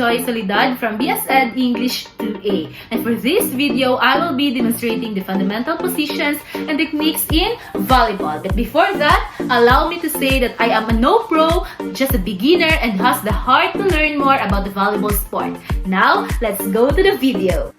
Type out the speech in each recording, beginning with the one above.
Joy Soledad from BSED English 2A. And for this video, I will be demonstrating the fundamental positions and techniques in volleyball. But before that, allow me to say that I am a no pro, just a beginner and has the heart to learn more about the volleyball sport. Now, let's go to the video.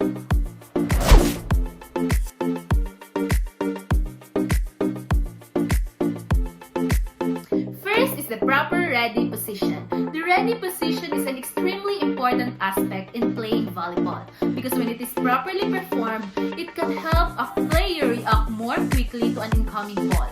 First is the proper ready position. The ready position is an extremely important aspect in playing volleyball because when it is properly performed, it can help a player react more quickly to an incoming ball.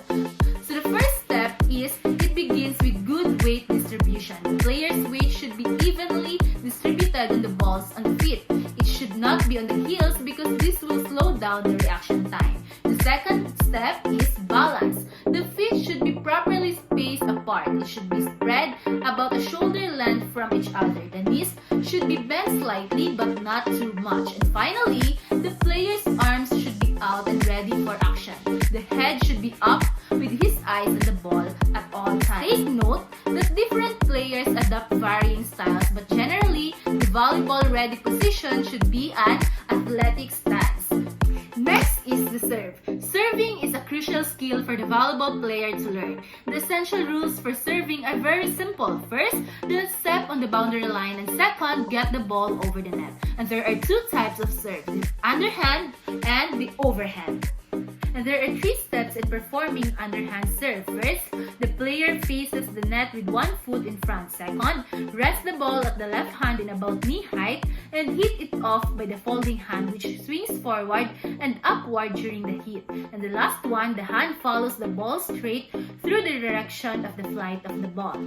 So the first step is it begins with good weight distribution. The player's weight should be evenly distributed on the balls on the feet. It should not be on the heels because this will slow down the reaction time. The second step is balance. The feet should be properly spaced apart. It should be spread about a shoulder length from each other. The knees should be bent slightly but not too much. And finally, the player's arms should be out and ready for action. The head should be up with his eyes on the ball at all times. Take note that different players adopt varying styles, but generally, the volleyball ready position should be an athletic stance. Next is the serve. Serving is a crucial skill for the volleyball player to learn. The essential rules for serving are very simple. First, do not step on the boundary line, and second, get the ball over the net. And there are two types of serve, the underhand and the overhand. And there are three steps in performing underhand serve. First, the player faces the net with one foot in front. Second, rest the ball at the left hand in about knee height and hit it off by the folding hand which swings forward and upward during the hit. And the last one, the hand follows the ball straight through the direction of the flight of the ball.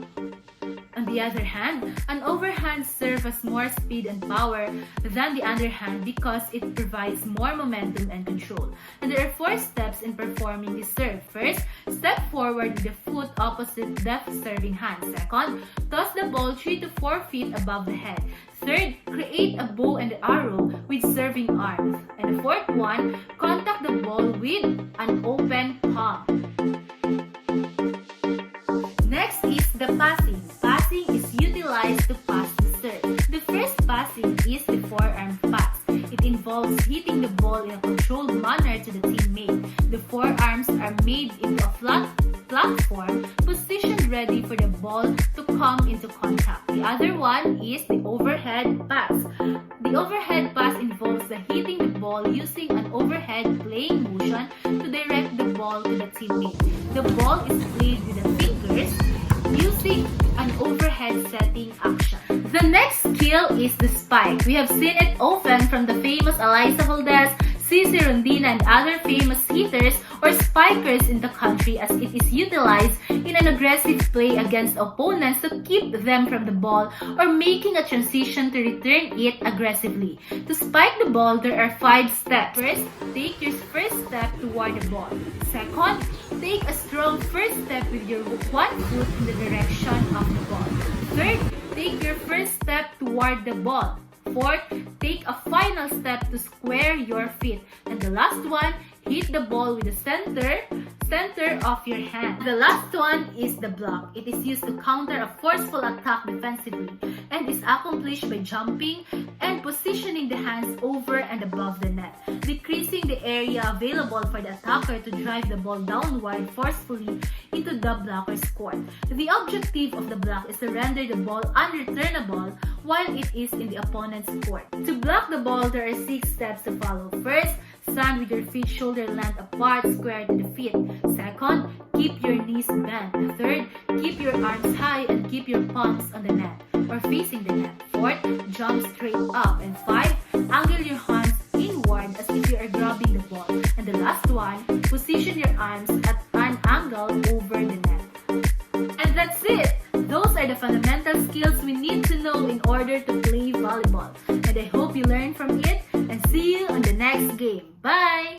On the other hand, an overhand serve has more speed and power than the underhand because it provides more momentum and control. And there are four steps in performing this serve. First, step forward with the foot opposite the serving hand. Second, toss the ball 3 to 4 feet above the head. Third, create a bow and arrow with serving arms. And the fourth one, contact the ball with an open palm. Next is the passing. Passing is utilized to pass the serve. The first passing is the forearm pass. It involves hitting the ball in a controlled manner to the teammate. The forearms are made into a flat platform positioned ready for the ball to come into contact. The other one is the overhead pass. The overhead pass involves the hitting the ball using an overhead playing motion to direct the ball to the teammate. The ball is played with the fingers using an overhead setting action. The next skill is the spike. We have seen it often from the famous Eliza Valdez, Cici Rondina, and other famous hitters or spikers in the country as it is utilized in an aggressive play against opponents to keep them from the ball or making a transition to return it aggressively. To spike the ball, there are 5 steps. First, take your first step toward the ball. Second, take a strong first step with your one foot in the direction of the ball. Third, take your first step toward the ball. Fourth, take a final step to square your feet. And the last one, hit the ball with the center of your hand. The last one is the block. It is used to counter a forceful attack defensively and is accomplished by jumping and positioning the hands over and above the net, decreasing the area available for the attacker to drive the ball downward forcefully into the blocker's court. The objective of the block is to render the ball unreturnable while it is in the opponent's court. To block the ball, there are 6 steps to follow. First, stand with your feet shoulder length apart, square to the feet. Second, keep your knees bent. Third, keep your arms high and keep your palms on the net or facing the net. Fourth, jump straight up. And 5, angle your hands inward as if you are grabbing the ball. And the last one, position your arms at an angle over the net. And that's it! Those are the fundamental skills we need to know in order to play